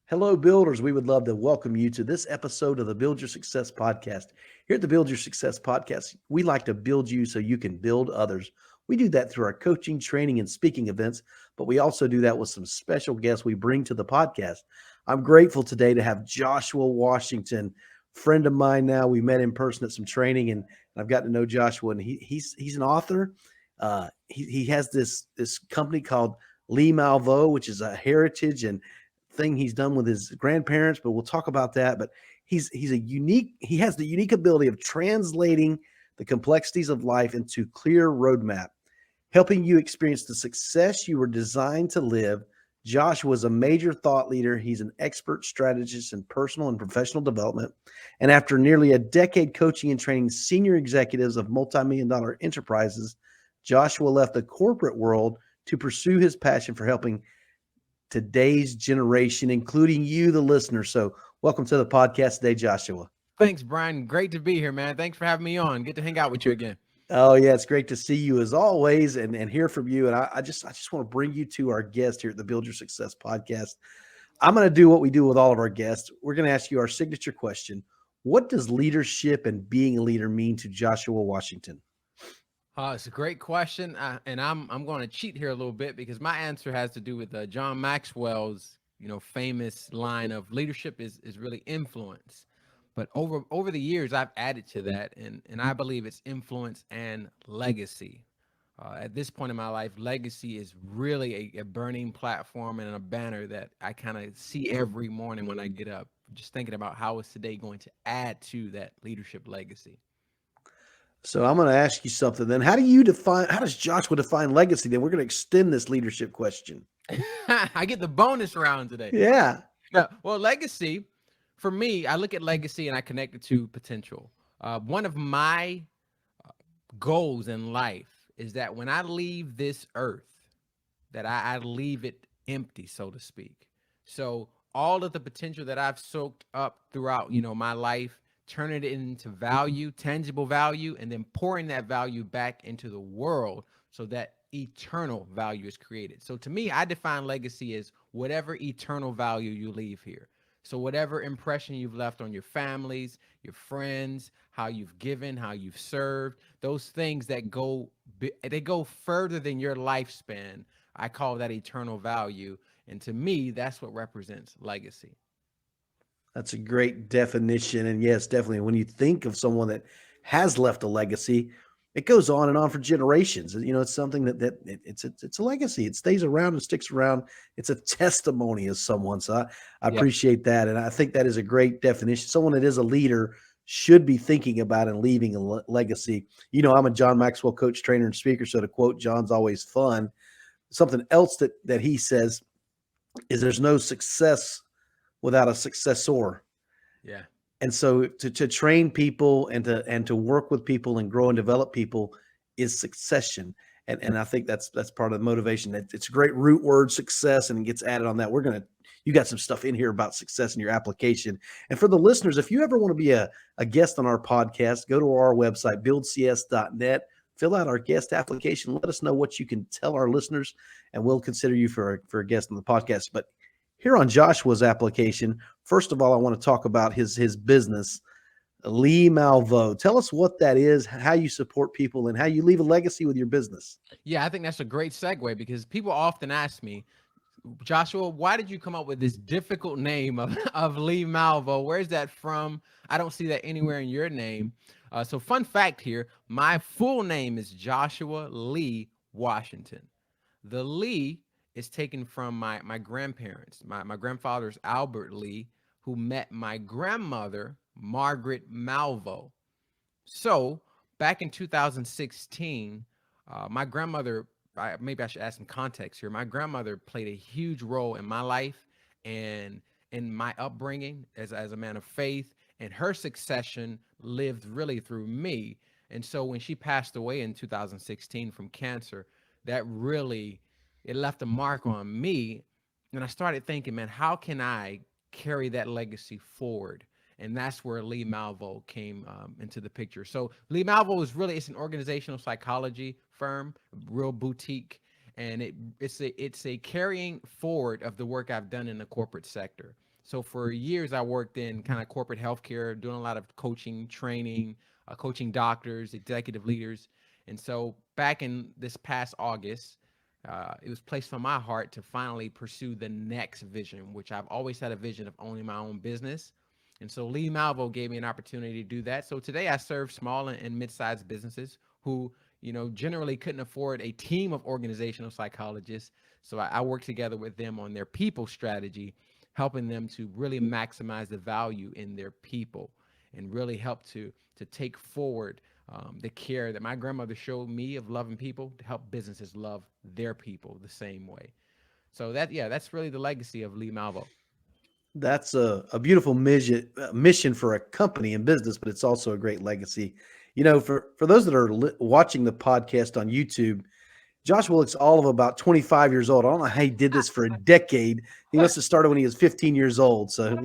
Hello, builders. We would love to welcome you to this episode of the Build Your Success podcast. Here at the Build Your Success podcast, we like to build you so you can build others. We do that through our coaching, training, and speaking events, but we also do that with some special guests we bring to the podcast. I'm grateful today to have Joshua Washington, friend of mine now. We met in person at some training, and I've gotten to know Joshua, and he's an author. He has this company called Lee Malvo, which is a heritage and thing he's done with his grandparents, but we'll talk about that. But he has the unique ability of translating the complexities of life into clear roadmap, helping you experience the success you were designed to live. Joshua is a major thought leader. He's an expert strategist in personal and professional development. And after nearly a decade coaching and training senior executives of multi-million dollar enterprises, Joshua left the corporate world to pursue his passion for helping today's generation, including you, the listener. So, welcome to the podcast today, Joshua. Thanks, Brian. Great to be here, man. Thanks for having me on. Good to hang out with you again. Oh yeah, it's great to see you as always, and hear from you. And I just want to bring you to our guest here at the Build Your Success podcast. I'm going to do what we do with all of our guests. We're going to ask you our signature question: what does leadership and being a leader mean to Joshua Washington? It's a great question, and I'm going to cheat here a little bit because my answer has to do with John Maxwell's famous line of leadership is really influence. But over the years, I've added to that, and I believe it's influence and legacy. At this point in my life, legacy is really a burning platform and a banner that I kind of see every morning when I get up, just thinking about how is today going to add to that leadership legacy. So I'm going to ask you something. Then, how does Joshua define legacy? Then we're going to extend this leadership question. I get the bonus round today. Yeah. Yeah. Well, legacy, for me, I look at legacy and I connect it to potential. One of my goals in life is that when I leave this earth, that I leave it empty, so to speak. So all of the potential that I've soaked up throughout, my life, turning it into value, tangible value, and then pouring that value back into the world so that eternal value is created. So to me, I define legacy as whatever eternal value you leave here. So whatever impression you've left on your families, your friends, how you've given, how you've served, those things that they go further than your lifespan. I call that eternal value. And to me, that's what represents legacy. That's a great definition. And yes, definitely when you think of someone that has left a legacy, it goes on and on for generations. It's something it's a legacy. It stays around and sticks around. It's a testimony of someone. So I Yep. appreciate that. And I think that is a great definition. Someone that is a leader should be thinking about and leaving a legacy. I'm a John Maxwell coach, trainer, and speaker. So to quote John's always fun. Something else that he says is there's no success without a successor. Yeah. And so to train people and to work with people and grow and develop people is succession. And I think that's part of the motivation. It's a great root word, success, and it gets added on that. You got some stuff in here about success in your application. And for the listeners, if you ever want to be a guest on our podcast, go to our website, buildcs.net, fill out our guest application. Let us know what you can tell our listeners, and we'll consider you for a guest on the podcast. But here on Joshua's application, first of all, I want to talk about his business, Lee Malvo. Tell us what that is, how you support people, and how you leave a legacy with your business. Yeah, I think that's a great segue because people often ask me, Joshua, why did you come up with this difficult name of Lee Malvo? Where's that from? I don't see that anywhere in your name. So fun fact here, my full name is Joshua Lee Washington. The Lee is taken from my grandparents. My grandfather's Albert Lee, who met my grandmother, Margaret Malvo. So back in 2016, my grandmother, maybe I should add some context here. My grandmother played a huge role in my life and in my upbringing as a man of faith, and her succession lived really through me. And so when she passed away in 2016 from cancer, that really it left a mark on me. And I started thinking, man, how can I carry that legacy forward? And that's where Lee Malvo came into the picture. So Lee Malvo it's an organizational psychology firm, real boutique, and it's a carrying forward of the work I've done in the corporate sector. So for years, I worked in kind of corporate healthcare, doing a lot of coaching, training, coaching doctors, executive leaders. And so back in this past August, it was placed on my heart to finally pursue the next vision, which I've always had a vision of owning my own business. And so Lee Malvo gave me an opportunity to do that. So today I serve small and mid-sized businesses who, generally couldn't afford a team of organizational psychologists. So I work together with them on their people strategy, helping them to really maximize the value in their people and really help to take forward the care that my grandmother showed me of loving people to help businesses love their people the same way. So that's really the legacy of Lee Malvo. That's a beautiful mission for a company and business, but it's also a great legacy. For those that are watching the podcast on YouTube, Joshua looks all of about 25 years old. I don't know how he did this for a decade. He must have started when he was 15 years old. So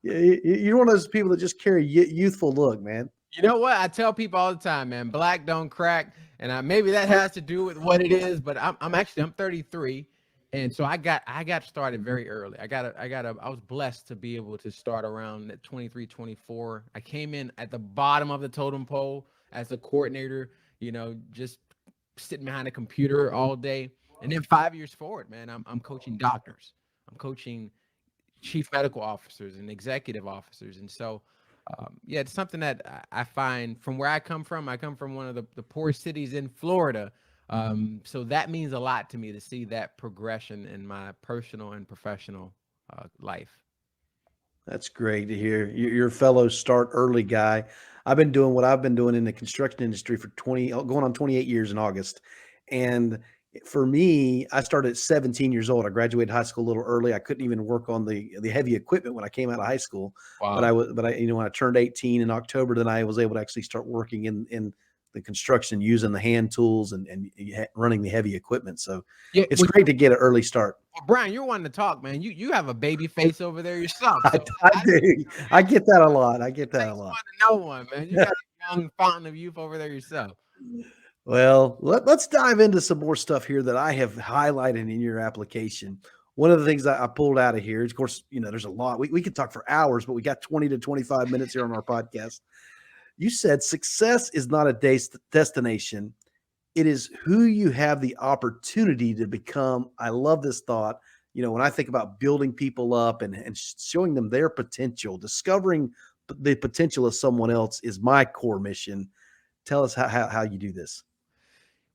you're one of those people that just carry youthful look, man. You know what? I tell people all the time, man, black don't crack. And maybe that has to do with what it is, but I'm 33. And so I got started very early. I was blessed to be able to start around at 23, 24. I came in at the bottom of the totem pole as a coordinator, just sitting behind a computer all day. And then 5 years forward, man, I'm coaching doctors. I'm coaching chief medical officers and executive officers. And so, yeah, it's something that I find from where I come from. I come from one of the poor cities in Florida. So that means a lot to me to see that progression in my personal and professional life. That's great to hear. You're a fellow start early guy. I've been doing what I've been doing in the construction industry for going on 28 years in August. And for me, I started at 17 years old. I graduated high school a little early. I couldn't even work on the heavy equipment when I came out of high school. But I Wow. was, but I, when I turned 18 in October, then I was able to actually start working in the construction using the hand tools and running the heavy equipment. So Yeah, it's well, great to get an early start. Brian, you're wanting to talk, man. You have a baby face over there yourself, I, so I I do. I get that a lot. I get that a takes lot. one to know one, man. You got a young fountain of youth over there yourself. Well, let's dive into some more stuff here that I have highlighted in your application. One of the things I pulled out of here, of course, there's a lot. We could talk for hours, but we got 20 to 25 minutes here on our podcast. You said success is not a destination, it is who you have the opportunity to become. I love this thought. When I think about building people up and showing them their potential, discovering the potential of someone else is my core mission. Tell us how you do this.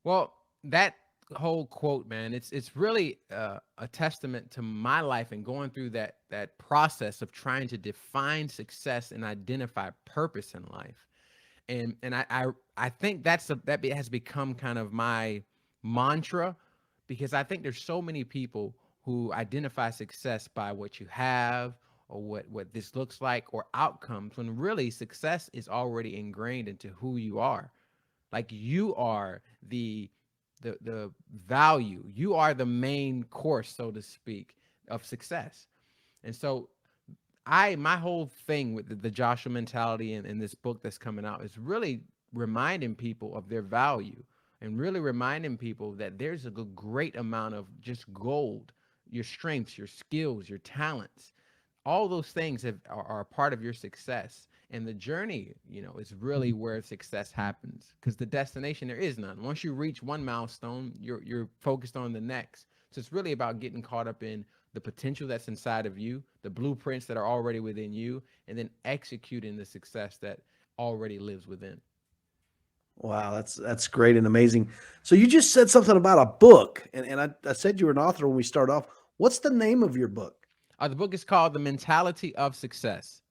Well, that whole quote, man, it's really a testament to my life and going through that process of trying to define success and identify purpose in life. And I think that has become kind of my mantra, because I think there's so many people who identify success by what you have or what this looks like or outcomes, when really success is already ingrained into who you are. Like you are the value, you are the main course, so to speak, of success. And so my whole thing with the Joshua mentality in this book that's coming out is really reminding people of their value and really reminding people that there's a great amount of just gold, your strengths, your skills, your talents, all those things are a part of your success. And the journey, is really where success happens, because the destination, there is none. Once you reach one milestone, you're focused on the next. So it's really about getting caught up in the potential that's inside of you, the blueprints that are already within you, and then executing the success that already lives within. Wow, that's great and amazing. So you just said something about a book, and I said you were an author when we started off. What's the name of your book? The book is called The Mentality of Success.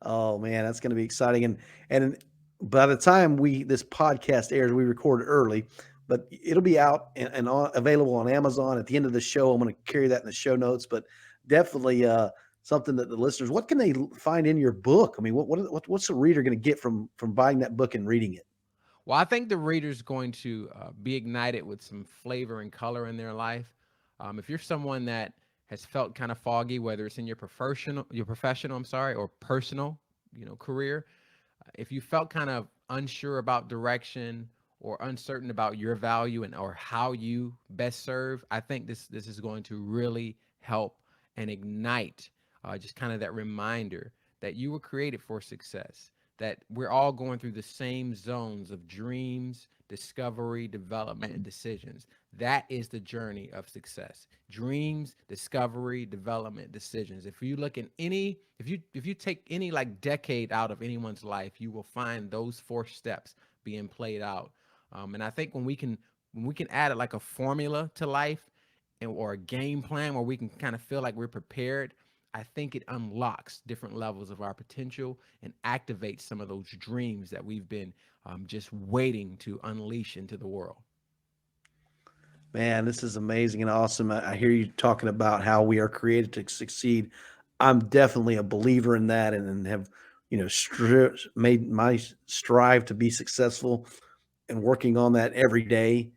Oh man, that's going to be exciting. And by the time this podcast airs, we record early, but it'll be out and available on Amazon at the end of the show. I'm going to carry that in the show notes, but definitely something that the listeners. What can they find in your book? I mean, what's the reader going to get from buying that book and reading it? Well, I think the reader's going to be ignited with some flavor and color in their life. If you're someone that has felt kind of foggy, whether it's in your professional, I'm sorry, or personal, career, if you felt kind of unsure about direction or uncertain about your value and or how you best serve, I think this is going to really help and ignite just kind of that reminder that you were created for success, that we're all going through the same zones of dreams, discovery, development, and decisions. That is the journey of success. Dreams, discovery, development, decisions. If you look in any, if you take any like decade out of anyone's life, you will find those four steps being played out. And I think when we can add it like a formula to life, or a game plan where we can kind of feel like we're prepared, I think it unlocks different levels of our potential and activates some of those dreams that we've been just waiting to unleash into the world. Man, this is amazing and awesome. I hear you talking about how we are created to succeed. I'm definitely a believer in that, and have made my strive to be successful and working on that every day.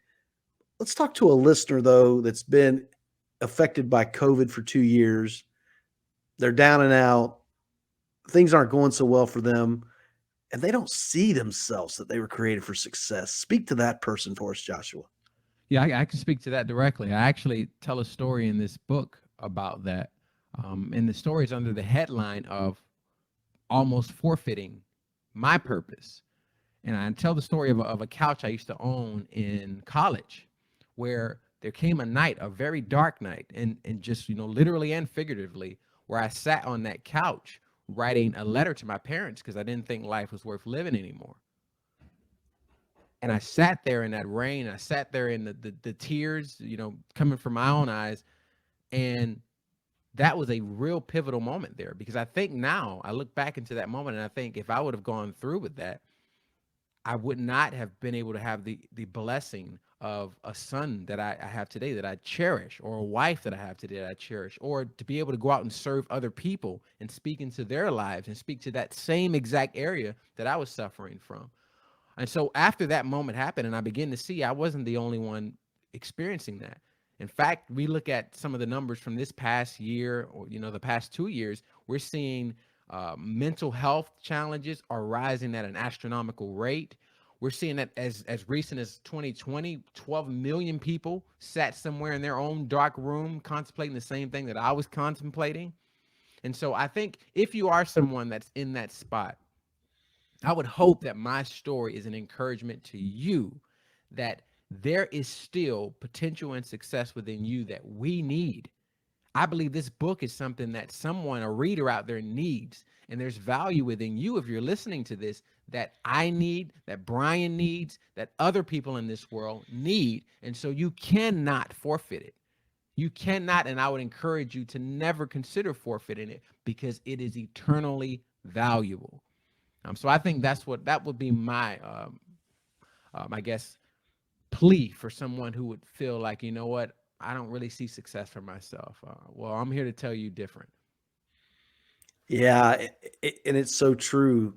Let's talk to a listener though that's been affected by COVID for 2 years. They're down and out. Things aren't going so well for them, and they don't see themselves that they were created for success. Speak to that person for us, Joshua. Yeah, I can speak to that directly. I actually tell a story in this book about that. And the story is under the headline of almost forfeiting my purpose. And I tell the story of a couch I used to own in college, where there came a night, a very dark night, and just, literally and figuratively, where I sat on that couch writing a letter to my parents because I didn't think life was worth living anymore. And I sat there in that rain. I sat there in the tears, coming from my own eyes. And that was a real pivotal moment there, because I think now I look back into that moment and I think if I would have gone through with that, I would not have been able to have the blessing of a son that I have today that I cherish, or a wife that I have today that I cherish, or to be able to go out and serve other people and speak into their lives and speak to that same exact area that I was suffering from. And so after that moment happened and I began to see I wasn't the only one experiencing that. In fact, we look at some of the numbers from this past year, or the past 2 years, we're seeing mental health challenges are rising at an astronomical rate. We're seeing that as recent as 2020, 12 million people sat somewhere in their own dark room contemplating the same thing that I was contemplating. And so I think if you are someone that's in that spot, I would hope that my story is an encouragement to you that there is still potential and success within you that we need. I believe this book is something that someone, a reader out there, needs. And there's value within you, if you're listening to this, that I need, that Brian needs, that other people in this world need. And so you cannot forfeit it. You cannot, and I would encourage you to never consider forfeiting it, because it is eternally valuable. So I think that would be my, I guess, plea for someone who would feel like, you know what, I don't really see success for myself. Well, I'm here to tell you different. Yeah, and it's so true.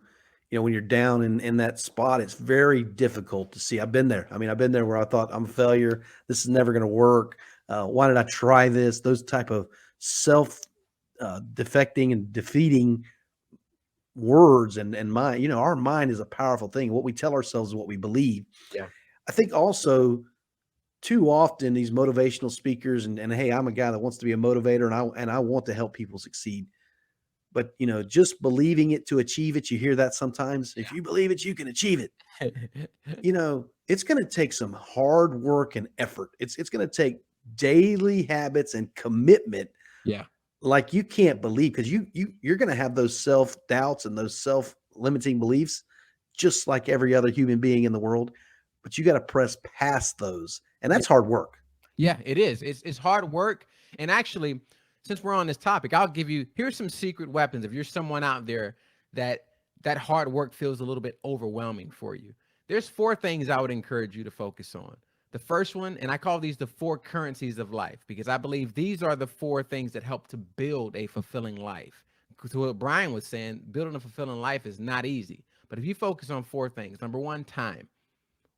When you're down in that spot, it's very difficult to see. I've been there. I mean, I've been there where I thought I'm a failure. This is never going to work. Why did I try this? Those type of self defecting and defeating words and mind. Our mind is a powerful thing. What we tell ourselves is what we believe. Yeah. I think also too often these motivational speakers and hey, I'm a guy that wants to be a motivator and I want to help people succeed. But just believing it to achieve it, you hear that sometimes. If you believe it, you can achieve it. It's going to take some hard work and effort. It's going to take daily habits and commitment Yeah. like you can't believe, because you're going to have those self doubts and those self limiting beliefs, just like every other human being in the world. But you got to press past those, and Yeah. that's hard work. Yeah, it is. It's hard work. And actually, since we're on this topic, I'll give you, here's some secret weapons. If you're someone out there that hard work feels a little bit overwhelming for you, there's four things I would encourage you to focus on. The first one, and I call these the four currencies of life, because I believe these are the four things that help to build a fulfilling life. To what Brian was saying, building a fulfilling life is not easy. But if you focus on four things, number one, time.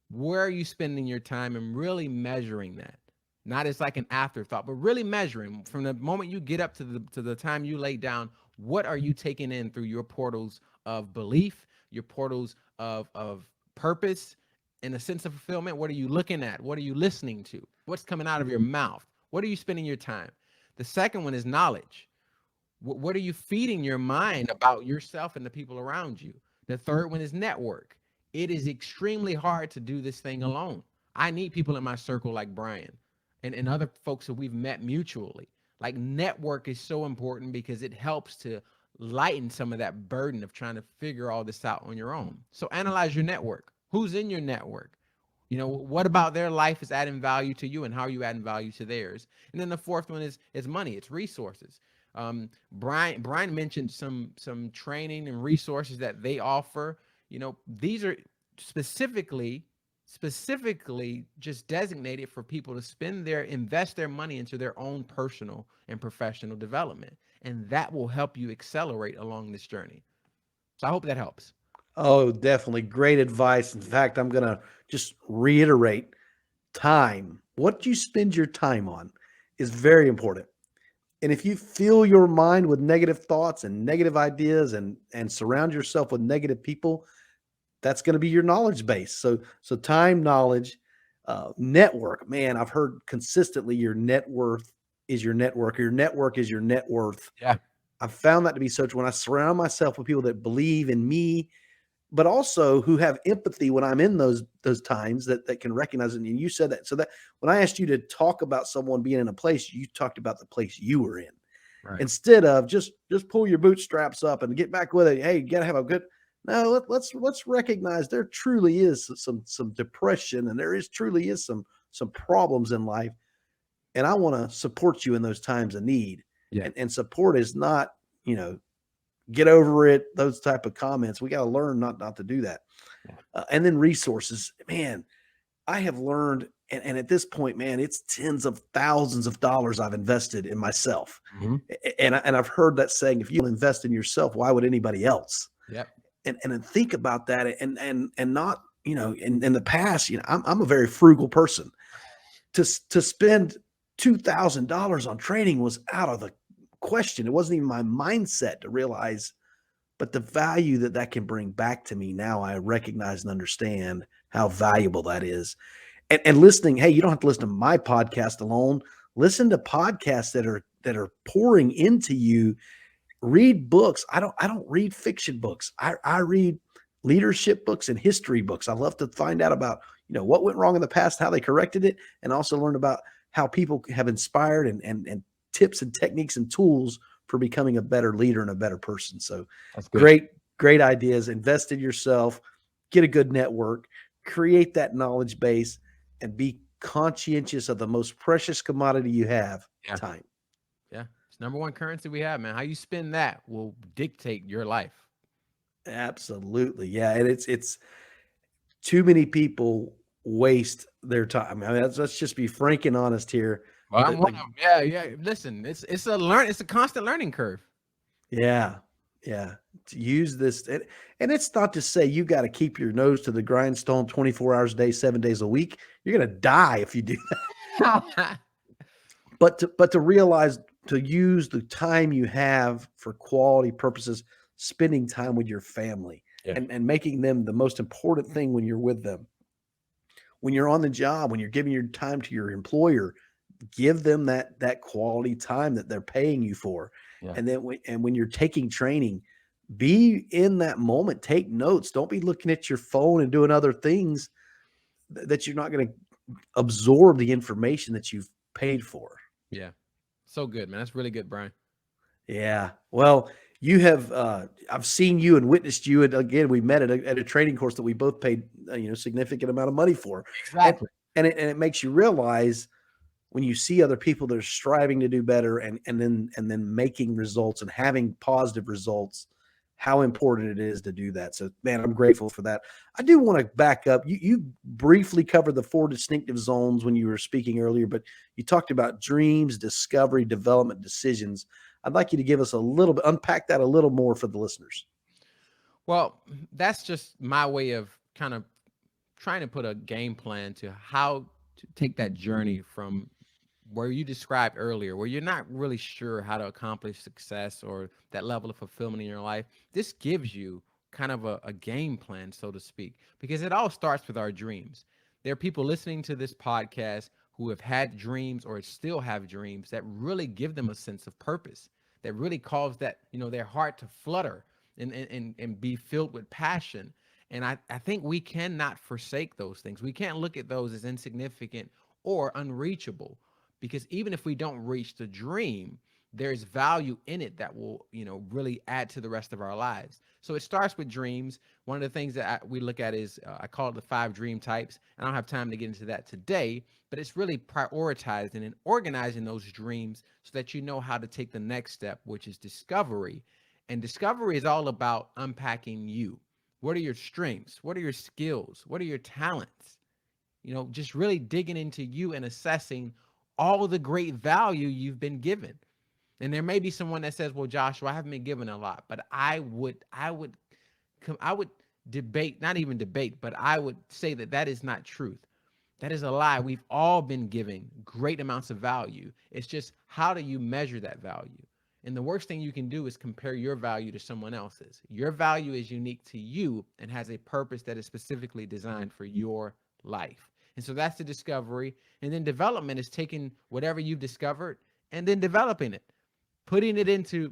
Where are you spending your time, and really measuring that? Not as like an afterthought, but really measuring from the moment you get up to the time you lay down. What are you taking in through your portals of belief, your portals of purpose, and a sense of fulfillment? What are you looking at? What are you listening to? What's coming out of your mouth? What are you spending your time? The second one is knowledge. What are you feeding your mind about yourself and the people around you? The third one is network. It is extremely hard to do this thing alone. I need people in my circle like Brian and other folks that we've met mutually. Like, network is so important because it helps to lighten some of that burden of trying to figure all this out on your own. So analyze your network. Who's in your network? What about their life is adding value to you, and how are you adding value to theirs? And then the fourth one is money. It's resources. Brian mentioned some training and resources that they offer. These are specifically just designated for people to invest their money into their own personal and professional development, and that will help you accelerate along this journey. So I hope that helps. Oh, definitely. Great advice. In fact, I'm going to just reiterate time. What you spend your time on is very important. And if you fill your mind with negative thoughts and negative ideas and surround yourself with negative people, that's going to be your knowledge base. So time, knowledge, network. Man, I've heard consistently your net worth is your network. Your network is your net worth. Yeah. I've found that to be so true. When I surround myself with people that believe in me, but also who have empathy when I'm in those times that can recognize it. And you said that. So that when I asked you to talk about someone being in a place, you talked about the place you were in Right. instead of just pull your bootstraps up and get back with it. Hey, you got to have a good. No, let's recognize there truly is some depression, and there is truly is some problems in life, and I want to support you in those times of need. Yeah. And support is not, you know, get over it. Those type of comments. We got to learn not to do that. Yeah. And then resources, man. I have learned, and at this point, man, it's tens of thousands of dollars I've invested in myself. Mm-hmm. And I've heard that saying, if you don't invest in yourself, why would anybody else? Yep. And then think about that, and not, you know, in the past, you know, I'm a very frugal person. To spend $2,000 on training was out of the question. It wasn't even my mindset to realize, but the value that can bring back to me now, I recognize and understand how valuable that is. And listening, hey, you don't have to listen to my podcast alone. Listen to podcasts that are pouring into you. Read books. I don't read fiction books. I read leadership books and history books. I love to find out about, you know, what went wrong in the past, how they corrected it, and also learn about how people have inspired and tips and techniques and tools for becoming a better leader and a better person. So That's good. great ideas. Invest in yourself, get a good network, create that knowledge base, and be conscientious of the most precious commodity you have, Yeah. time. Yeah. It's number one currency we have, man. How you spend that will dictate your life. Absolutely. Yeah. And it's too many people waste their time. I mean, let's just be frank and honest here. Well, I'm one The of them. Yeah, yeah. Listen, it's a constant learning curve. Yeah, yeah. To use this, and it's not to say you got to keep your nose to the grindstone 24 hours a day, 7 days a week. You're gonna die if you do that. But to realize, to use the time you have for quality purposes, spending time with your family Yeah. and making them the most important thing when you're with them. When you're on the job, when you're giving your time to your employer, give them that quality time that they're paying you for. Yeah. And then when you're taking training, be in that moment, take notes. Don't be looking at your phone and doing other things that you're not going to absorb the information that you've paid for. Yeah. So good, man. That's really good, Brian. Yeah. Well, you have I've seen you and witnessed you, and again, we met at a training course that we both paid significant amount of money for. And Exactly. and it makes you realize when you see other people that are striving to do better and then making results and having positive results, how important it is to do that. So, man, I'm grateful for that. I do want to back up. You briefly covered the four distinctive zones when you were speaking earlier, but you talked about dreams, discovery, development, decisions. I'd like you to give us a little bit, unpack that a little more for the listeners. Well, that's just my way of kind of trying to put a game plan to how to take that journey from where you described earlier, where you're not really sure how to accomplish success or that level of fulfillment in your life. This gives you kind of a game plan, so to speak, because it all starts with our dreams. There are people listening to this podcast who have had dreams or still have dreams that really give them a sense of purpose, that really cause that, their heart to flutter and be filled with passion. And I think we cannot forsake those things. We can't look at those as insignificant or unreachable, because even if we don't reach the dream, there's value in it that will, really add to the rest of our lives. So it starts with dreams. One of the things that we look at is, I call it the 5 dream types. I don't have time to get into that today, but it's really prioritizing and organizing those dreams so that you know how to take the next step, which is discovery. And discovery is all about unpacking you. What are your strengths? What are your skills? What are your talents? Just really digging into you and assessing all the great value you've been given. And there may be someone that says, well, Joshua, I haven't been given a lot, but I would debate, not even debate, but I would say that is not truth. That is a lie. We've all been given great amounts of value. It's just, how do you measure that value? And the worst thing you can do is compare your value to someone else's. Your value is unique to you and has a purpose that is specifically designed for your life. And so that's the discovery. And then development is taking whatever you've discovered and then developing it, putting it into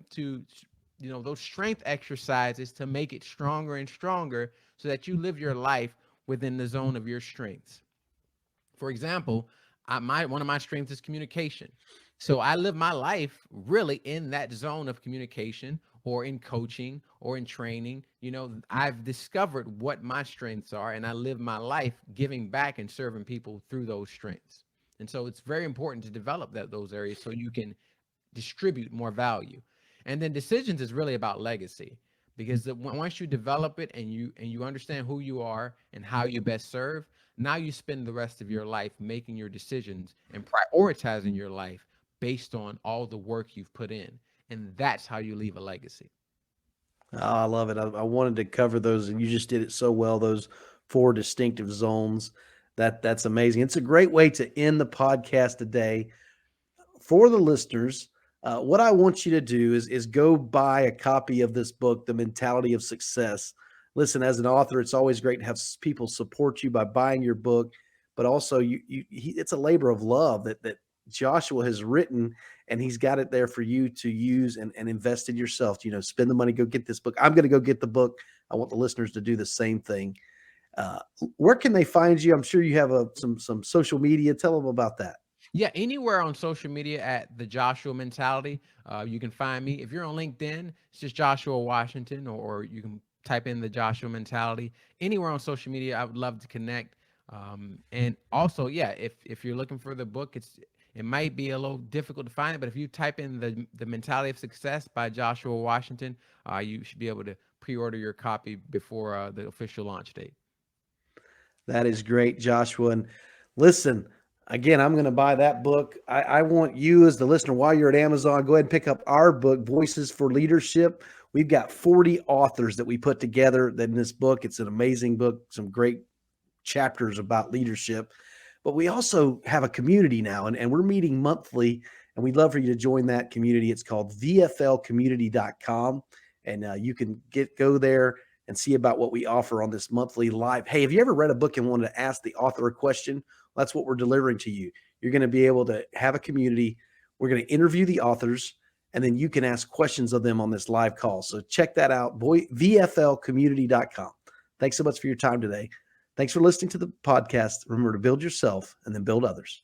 those strength exercises to make it stronger and stronger so that you live your life within the zone of your strengths. For example, one of my strengths is communication. So I live my life really in that zone of communication, or in coaching, or in training. I've discovered what my strengths are, and I live my life giving back and serving people through those strengths. And so it's very important to develop those areas so you can distribute more value. And then decisions is really about legacy, because once you develop it and you understand who you are and how you best serve, now you spend the rest of your life making your decisions and prioritizing your life based on all the work you've put in. And that's how you leave a legacy. Oh, I love it. I wanted to cover those, and you just did it so well. Those 4 distinctive zones. That's amazing. It's a great way to end the podcast today. For the listeners, what I want you to do is go buy a copy of this book, The Mentality of Success. Listen, as an author, it's always great to have people support you by buying your book, but also it's a labor of love that Joshua has written, and he's got it there for you to use and invest in yourself. Spend the money, go get this book. I'm going to go get the book. I want the listeners to do the same thing. Uh, where can they find you? I'm sure you have some social media. Tell them about that. Yeah, anywhere on social media at the Joshua Mentality, you can find me. If you're on LinkedIn, it's just Joshua Washington, or you can type in the Joshua Mentality. Anywhere on social media, I would love to connect. And also, yeah, if you're looking for the book, it might be a little difficult to find it, but if you type in the Mentality of Success by Joshua Washington, you should be able to pre-order your copy before the official launch date. That is great, Joshua. And listen, again, I'm going to buy that book. I want you, as the listener, while you're at Amazon, go ahead and pick up our book, Voices for Leadership. We've got 40 authors that we put together in this book. It's an amazing book, some great chapters about leadership. But we also have a community now, and we're meeting monthly, and we'd love for you to join that community. It's called vflcommunity.com, and you can go there and see about what we offer on this monthly live. Hey, have you ever read a book and wanted to ask the author a question? Well, that's what we're delivering to you. You're going to be able to have a community. We're going to interview the authors, and then you can ask questions of them on this live call. So check that out, vflcommunity.com. Thanks so much for your time today. Thanks for listening to the podcast. Remember to build yourself and then build others.